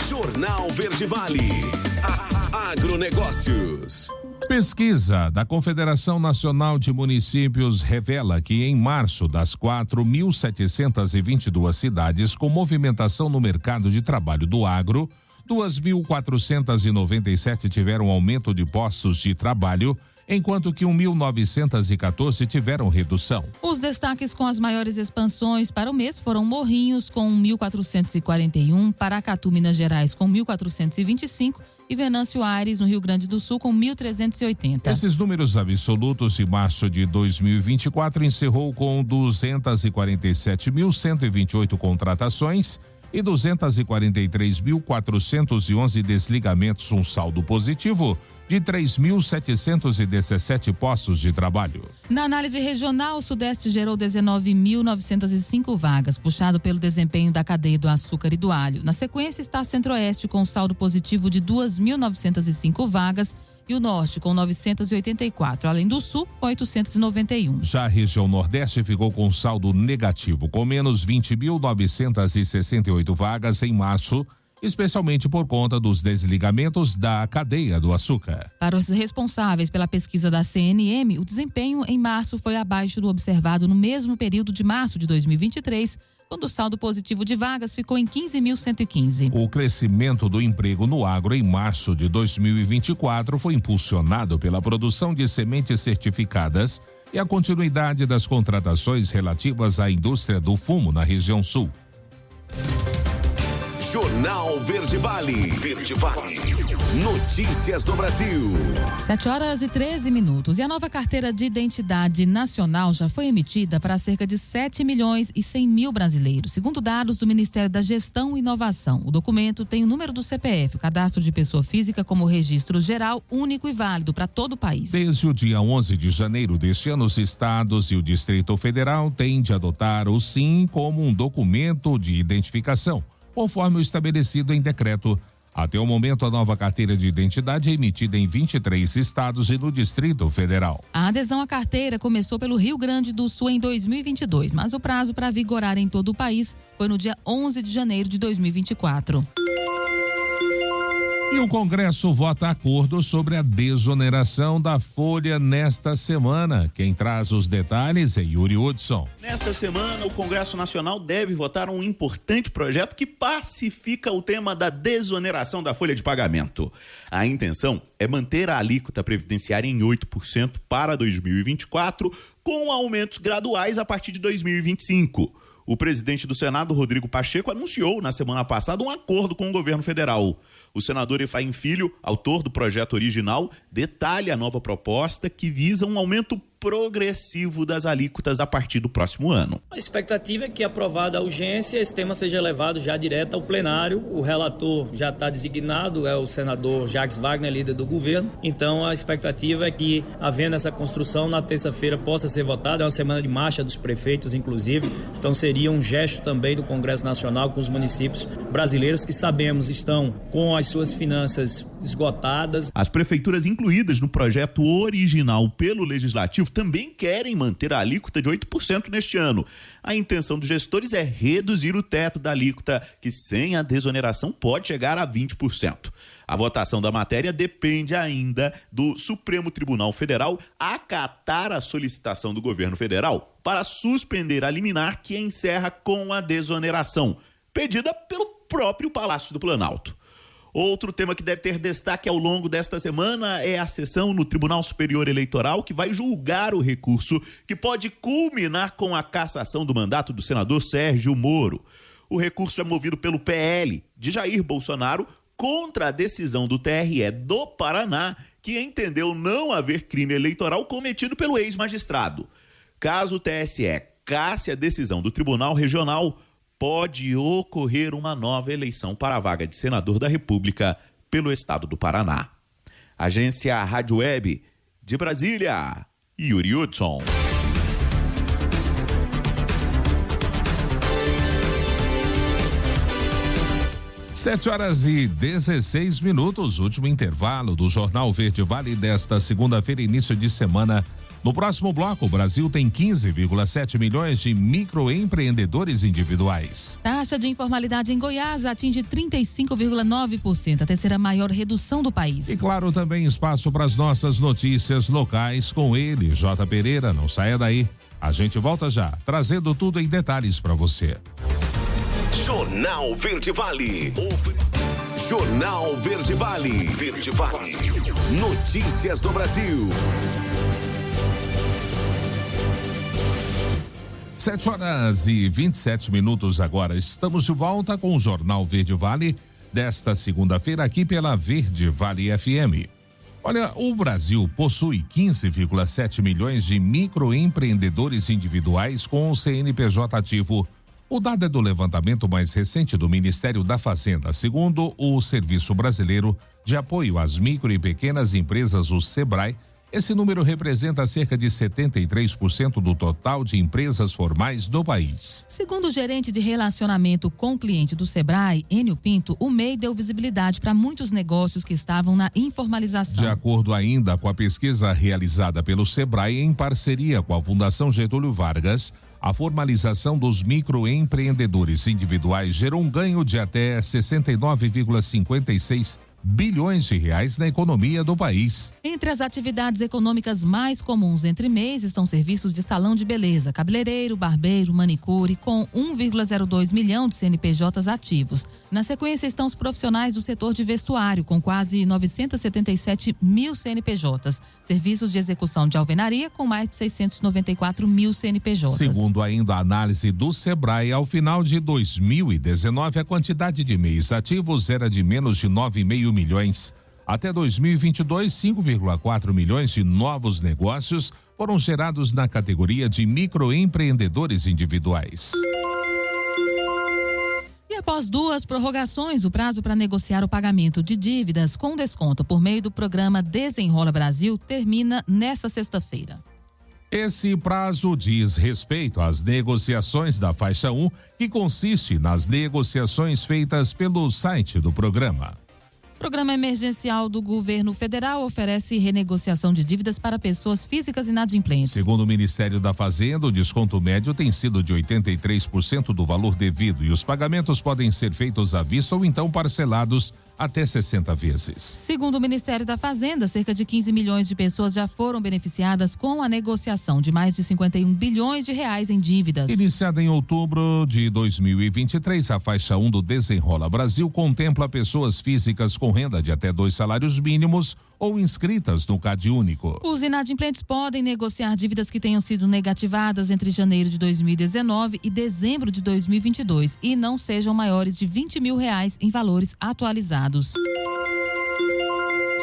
Speaker 6: Jornal Verde Vale. Agronegócios.
Speaker 2: Pesquisa da Confederação Nacional de Municípios revela que em março, das 4.722 cidades com movimentação no mercado de trabalho do agro, 2.497 tiveram aumento de postos de trabalho, enquanto que 1.914 tiveram redução.
Speaker 3: Os destaques com as maiores expansões para o mês foram Morrinhos com 1.441, Paracatu, Minas Gerais com 1.425 e Venâncio Aires, no Rio Grande do Sul, com 1.380.
Speaker 2: Esses números absolutos de março de 2024 encerrou com 247.128 contratações e 243.411 desligamentos, um saldo positivo de 3.717 postos de trabalho.
Speaker 3: Na análise regional, o Sudeste gerou 19.905 vagas, puxado pelo desempenho da cadeia do açúcar e do alho. Na sequência está Centro-Oeste com saldo positivo de 2.905 vagas e o Norte com 984, além do Sul com 891.
Speaker 2: Já a região Nordeste ficou com saldo negativo, com menos 20.968 vagas em março, especialmente por conta dos desligamentos da cadeia do açúcar.
Speaker 3: Para os responsáveis pela pesquisa da CNM, o desempenho em março foi abaixo do observado no mesmo período de março de 2023, quando o saldo positivo de vagas ficou em 15.115.
Speaker 2: O crescimento do emprego no agro em março de 2024 foi impulsionado pela produção de sementes certificadas e a continuidade das contratações relativas à indústria do fumo na região sul.
Speaker 6: Jornal Verde Vale. Verde Vale. Notícias do Brasil.
Speaker 3: 7h13. E a nova carteira de identidade nacional já foi emitida para cerca de 7.100.000 brasileiros, segundo dados do Ministério da Gestão e Inovação. O documento tem o número do CPF, o cadastro de pessoa física como registro geral, único e válido para todo o país.
Speaker 2: Desde o dia 11 de janeiro deste ano, os estados e o Distrito Federal têm de adotar o SIM como um documento de identificação, conforme o estabelecido em decreto. Até o momento, a nova carteira de identidade é emitida em 23 estados e no Distrito Federal.
Speaker 3: A adesão à carteira começou pelo Rio Grande do Sul em 2022, mas o prazo para vigorar em todo o país foi no dia 11 de janeiro de 2024.
Speaker 2: E o Congresso vota acordo sobre a desoneração da folha nesta semana. Quem traz os detalhes é Yuri Hudson.
Speaker 19: Nesta semana, o Congresso Nacional deve votar um importante projeto que pacifica o tema da desoneração da folha de pagamento. A intenção é manter a alíquota previdenciária em 8% para 2024, com aumentos graduais a partir de 2025. O presidente do Senado, Rodrigo Pacheco, anunciou na semana passada um acordo com o governo federal. O senador Efraim Filho, autor do projeto original, detalha a nova proposta que visa um aumento progressivo das alíquotas a partir do próximo ano.
Speaker 20: A expectativa é que, aprovada a urgência, esse tema seja levado já direto ao plenário. O relator já está designado, é o senador Jacques Wagner, líder do governo. Então, a expectativa é que, havendo essa construção, na terça-feira possa ser votado. É uma semana de marcha dos prefeitos, inclusive. Então, seria um gesto também do Congresso Nacional com os municípios brasileiros que sabemos estão com as suas finanças esgotadas.
Speaker 19: As prefeituras incluídas no projeto original pelo Legislativo também querem manter a alíquota de 8% neste ano. A intenção dos gestores é reduzir o teto da alíquota, que sem a desoneração pode chegar a 20%. A votação da matéria depende ainda do Supremo Tribunal Federal acatar a solicitação do governo federal para suspender a liminar que encerra com a desoneração, pedida pelo próprio Palácio do Planalto. Outro tema que deve ter destaque ao longo desta semana é a sessão no Tribunal Superior Eleitoral, que vai julgar o recurso que pode culminar com a cassação do mandato do senador Sérgio Moro. O recurso é movido pelo PL de Jair Bolsonaro contra a decisão do TRE do Paraná, que entendeu não haver crime eleitoral cometido pelo ex-magistrado. Caso o TSE casse a decisão do Tribunal Regional, pode ocorrer uma nova eleição para a vaga de senador da República pelo estado do Paraná. Agência Rádio Web de Brasília, Yuri Hudson.
Speaker 2: Sete horas e 16 minutos, último intervalo do Jornal Verde Vale desta segunda-feira, início de semana. No próximo bloco, o Brasil tem 15,7 milhões de microempreendedores individuais.
Speaker 3: Taxa de informalidade em Goiás atinge 35,9%, a terceira maior redução do país.
Speaker 2: E claro, também espaço para as nossas notícias locais com ele, J. Pereira. Não saia daí. A gente volta já, trazendo tudo em detalhes para você.
Speaker 6: Jornal Verde Vale. Jornal Verde Vale. Verde Vale. Notícias do Brasil.
Speaker 2: 7 horas e 27 minutos agora. Estamos de volta com o Jornal Verde Vale desta segunda-feira aqui pela Verde Vale FM. Olha, o Brasil possui 15,7 milhões de microempreendedores individuais com o CNPJ ativo. O dado é do levantamento mais recente do Ministério da Fazenda, segundo o Serviço Brasileiro de Apoio às Micro e Pequenas Empresas, o SEBRAE. Esse número representa cerca de 73% do total de empresas formais do país.
Speaker 3: Segundo o gerente de relacionamento com o cliente do SEBRAE, Enio Pinto, o MEI deu visibilidade para muitos negócios que estavam na informalização.
Speaker 2: De acordo ainda com a pesquisa realizada pelo SEBRAE em parceria com a Fundação Getúlio Vargas, a formalização dos microempreendedores individuais gerou um ganho de até 69,56 bilhões de reais na economia do país.
Speaker 3: Entre as atividades econômicas mais comuns entre MEIs estão serviços de salão de beleza, cabeleireiro, barbeiro, manicure, com 1,02 milhão de CNPJs ativos. Na sequência estão os profissionais do setor de vestuário, com quase 977 mil CNPJs. Serviços de execução de alvenaria, com mais de 694 mil CNPJs.
Speaker 2: Segundo Segundo ainda a análise do Sebrae, ao final de 2019, a quantidade de MEIs ativos era de menos de 9,5 milhões. Até 2022, 5,4 milhões de novos negócios foram gerados na categoria de microempreendedores individuais.
Speaker 3: E após 2 prorrogações, o prazo para negociar o pagamento de dívidas com desconto por meio do programa Desenrola Brasil termina nesta sexta-feira.
Speaker 2: Esse prazo diz respeito às negociações da faixa 1, que consiste nas negociações feitas pelo site do programa.
Speaker 3: O Programa Emergencial do Governo Federal oferece renegociação de dívidas para pessoas físicas inadimplentes.
Speaker 2: Segundo o Ministério da Fazenda, o desconto médio tem sido de 83% do valor devido e os pagamentos podem ser feitos à vista ou então parcelados até 60 vezes.
Speaker 3: Segundo o Ministério da Fazenda, cerca de 15 milhões de pessoas já foram beneficiadas com a negociação de mais de 51 bilhões de reais em dívidas.
Speaker 2: Iniciada em outubro de 2023, a faixa 1 do Desenrola Brasil contempla pessoas físicas com renda de até 2 salários mínimos ou inscritas no CadÚnico.
Speaker 3: Os inadimplentes podem negociar dívidas que tenham sido negativadas entre janeiro de 2019 e dezembro de 2022 e não sejam maiores de 20 mil reais em valores atualizados.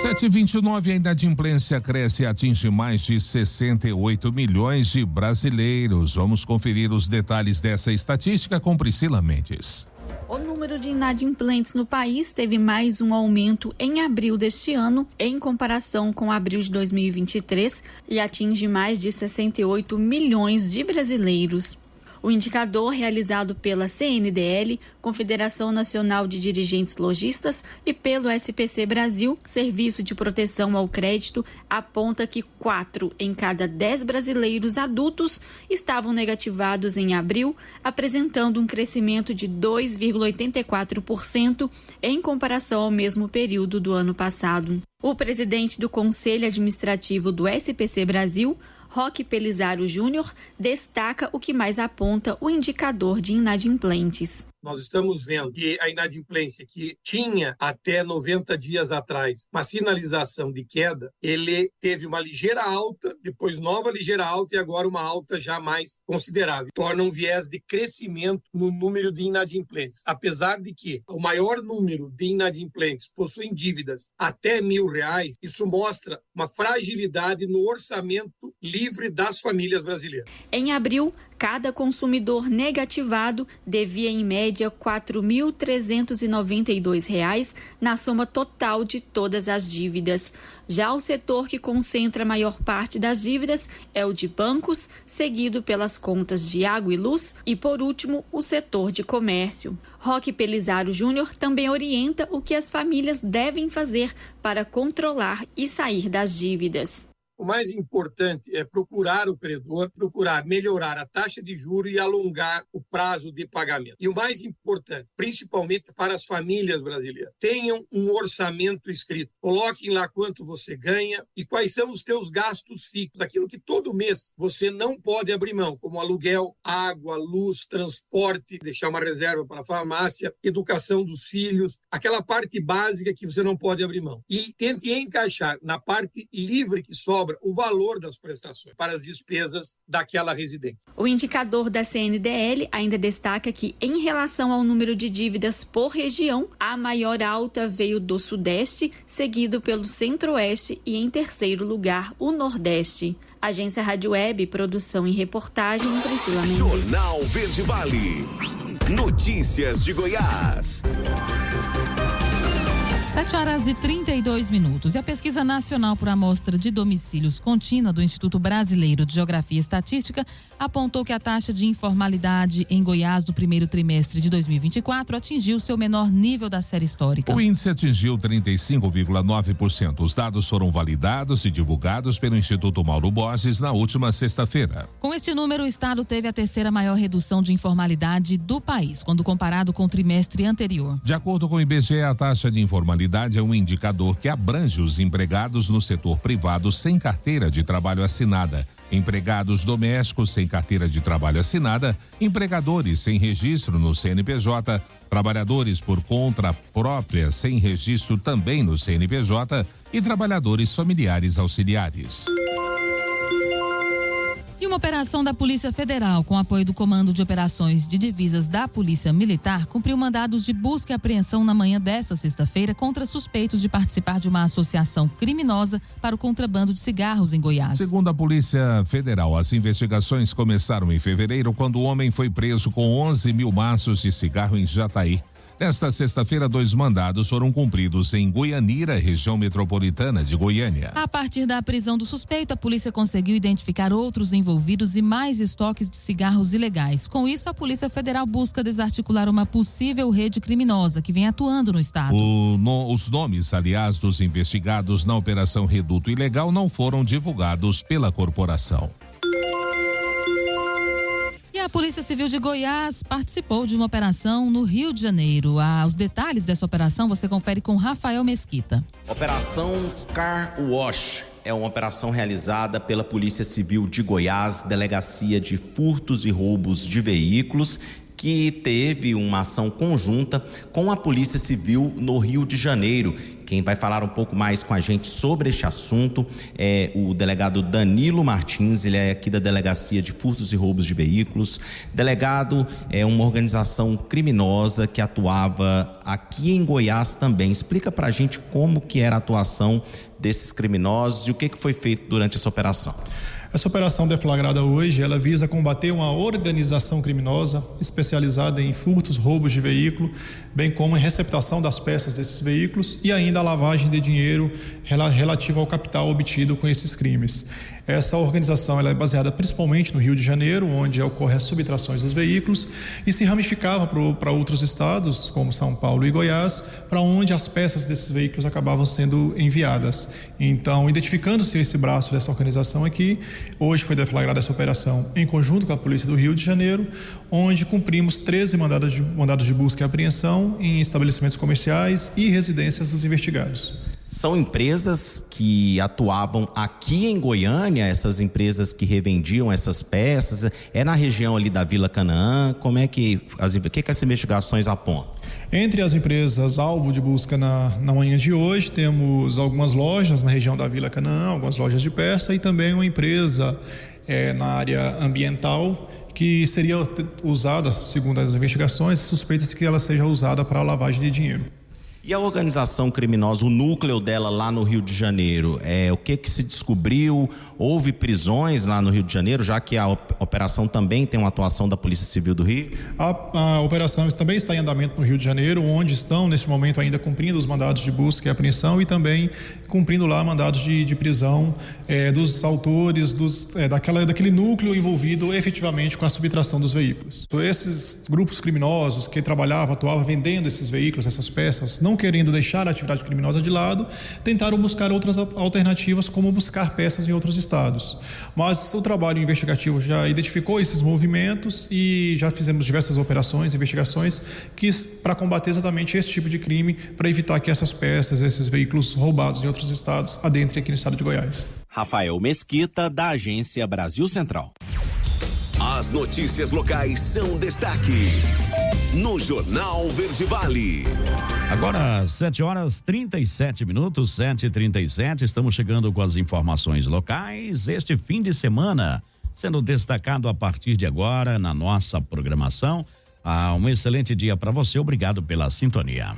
Speaker 2: 7,29, a inadimplência cresce e atinge mais de 68 milhões de brasileiros. Vamos conferir os detalhes dessa estatística com Priscila Mendes.
Speaker 21: O número de inadimplentes no país teve mais um aumento em abril deste ano, em comparação com abril de 2023, e atinge mais de 68 milhões de brasileiros. O indicador realizado pela CNDL, Confederação Nacional de Dirigentes Lojistas, e pelo SPC Brasil, Serviço de Proteção ao Crédito, aponta que 4 em cada 10 brasileiros adultos estavam negativados em abril, apresentando um crescimento de 2,84% em comparação ao mesmo período do ano passado. O presidente do Conselho Administrativo do SPC Brasil, Roque Pelizaro Júnior, destaca o que mais aponta o indicador de inadimplentes.
Speaker 22: Nós estamos vendo que a inadimplência que tinha até 90 dias atrás uma sinalização de queda, ele teve uma ligeira alta, depois nova ligeira alta e agora uma alta já mais considerável. Torna um viés de crescimento no número de inadimplentes. Apesar de que o maior número de inadimplentes possuem dívidas até R$1.000, isso mostra uma fragilidade no orçamento livre das famílias brasileiras.
Speaker 21: Em abril, cada consumidor negativado devia, em média, R$ 4.392 na soma total de todas as dívidas. Já o setor que concentra a maior parte das dívidas é o de bancos, seguido pelas contas de água e luz e, por último, o setor de comércio. Roque Pelizaro Júnior também orienta o que as famílias devem fazer para controlar e sair das dívidas.
Speaker 22: O mais importante é procurar o credor, procurar melhorar a taxa de juros e alongar o prazo de pagamento. E o mais importante, principalmente para as famílias brasileiras, tenham um orçamento escrito. Coloquem lá quanto você ganha e quais são os teus gastos fixos, daquilo que todo mês você não pode abrir mão, como aluguel, água, luz, transporte, deixar uma reserva para a farmácia, educação dos filhos, aquela parte básica que você não pode abrir mão. E tente encaixar na parte livre que sobra o valor das prestações para as despesas daquela residência.
Speaker 21: O indicador da CNDL ainda destaca que, em relação ao número de dívidas por região, a maior alta veio do Sudeste, seguido pelo Centro-Oeste e, em terceiro lugar, o Nordeste. Agência Rádio Web, produção e reportagem, Priscila Mendes.
Speaker 6: Jornal Verde Vale. Notícias de Goiás.
Speaker 3: 7h32. E a Pesquisa Nacional por Amostra de Domicílios Contínua do Instituto Brasileiro de Geografia e Estatística apontou que a taxa de informalidade em Goiás no primeiro trimestre de 2024 atingiu seu menor nível da série histórica.
Speaker 2: O índice atingiu 35,9%. Os dados foram validados e divulgados pelo Instituto Mauro Borges na última sexta-feira.
Speaker 3: Com este número, o estado teve a terceira maior redução de informalidade do país, quando comparado com o trimestre anterior.
Speaker 2: De acordo com o IBGE, a taxa de informalidade é um indicador que abrange os empregados no setor privado sem carteira de trabalho assinada, empregados domésticos sem carteira de trabalho assinada, empregadores sem registro no CNPJ, trabalhadores por conta própria sem registro também no CNPJ e trabalhadores familiares auxiliares.
Speaker 3: E uma operação da Polícia Federal, com apoio do Comando de Operações de Divisas da Polícia Militar, cumpriu mandados de busca e apreensão na manhã desta sexta-feira contra suspeitos de participar de uma associação criminosa para o contrabando de cigarros em Goiás.
Speaker 2: Segundo a Polícia Federal, as investigações começaram em fevereiro, quando o homem foi preso com 11 mil maços de cigarro em Jataí. Nesta sexta-feira, 2 mandados foram cumpridos em Goianira, região metropolitana de Goiânia.
Speaker 3: A partir da prisão do suspeito, a polícia conseguiu identificar outros envolvidos e mais estoques de cigarros ilegais. Com isso, a Polícia Federal busca desarticular uma possível rede criminosa que vem atuando no estado.
Speaker 2: Os nomes, aliás, dos investigados na Operação Reduto Ilegal não foram divulgados pela corporação.
Speaker 3: A Polícia Civil de Goiás participou de uma operação no Rio de Janeiro. Os detalhes dessa operação você confere com Rafael Mesquita.
Speaker 17: Operação Car Wash é uma operação realizada pela Polícia Civil de Goiás, Delegacia de Furtos e Roubos de Veículos, que teve uma ação conjunta com a Polícia Civil no Rio de Janeiro. Quem vai falar um pouco mais com a gente sobre este assunto é o delegado Danilo Martins, ele é aqui da Delegacia de Furtos e Roubos de Veículos. Delegado, é uma organização criminosa que atuava aqui em Goiás também. Explica pra gente como que era a atuação desses criminosos e o que foi feito durante essa operação.
Speaker 1: Essa operação deflagrada hoje, ela visa combater uma organização criminosa especializada em furtos, roubos de veículo, bem como em receptação das peças desses veículos e ainda a lavagem de dinheiro relativa ao capital obtido com esses crimes. Essa organização ela é baseada principalmente no Rio de Janeiro, onde ocorrem as subtrações dos veículos, e se ramificava para outros estados, como São Paulo e Goiás, para onde as peças desses veículos acabavam sendo enviadas. Então, identificando-se esse braço dessa organização aqui, hoje foi deflagrada essa operação em conjunto com a Polícia do Rio de Janeiro, onde cumprimos 13 mandados de busca e apreensão em estabelecimentos comerciais e residências dos investigados.
Speaker 17: São empresas que atuavam aqui em Goiânia, essas empresas que revendiam essas peças, é na região ali da Vila Canaã, como é que as investigações apontam?
Speaker 1: Entre as empresas alvo de busca na manhã de hoje, temos algumas lojas na região da Vila Canaã, algumas lojas de peça e também uma empresa na área ambiental que seria usada, segundo as investigações, suspeitas que ela seja usada para lavagem de dinheiro.
Speaker 17: E a organização criminosa, o núcleo dela lá no Rio de Janeiro, o que se descobriu? Houve prisões lá no Rio de Janeiro, já que a operação também tem uma atuação da Polícia Civil do Rio?
Speaker 1: A operação também está em andamento no Rio de Janeiro, onde estão neste momento ainda cumprindo os mandados de busca e apreensão e também cumprindo lá mandados de prisão dos autores daquele núcleo envolvido efetivamente com a subtração dos veículos. Esses grupos criminosos que atuavam vendendo esses veículos, essas peças, não querendo deixar a atividade criminosa de lado, tentaram buscar outras alternativas, como buscar peças em outros estados. Mas o trabalho investigativo já identificou esses movimentos e já fizemos diversas operações, investigações, para combater exatamente esse tipo de crime, para evitar que essas peças, esses veículos roubados em outros estados, adentrem aqui no estado de Goiás.
Speaker 17: Rafael Mesquita, da Agência Brasil Central.
Speaker 6: As notícias locais são destaque no Jornal Verde Vale.
Speaker 5: Agora, 7h37, 7h37, estamos chegando com as informações locais. Este fim de semana, sendo destacado a partir de agora na nossa programação. Um excelente dia para você, obrigado pela sintonia.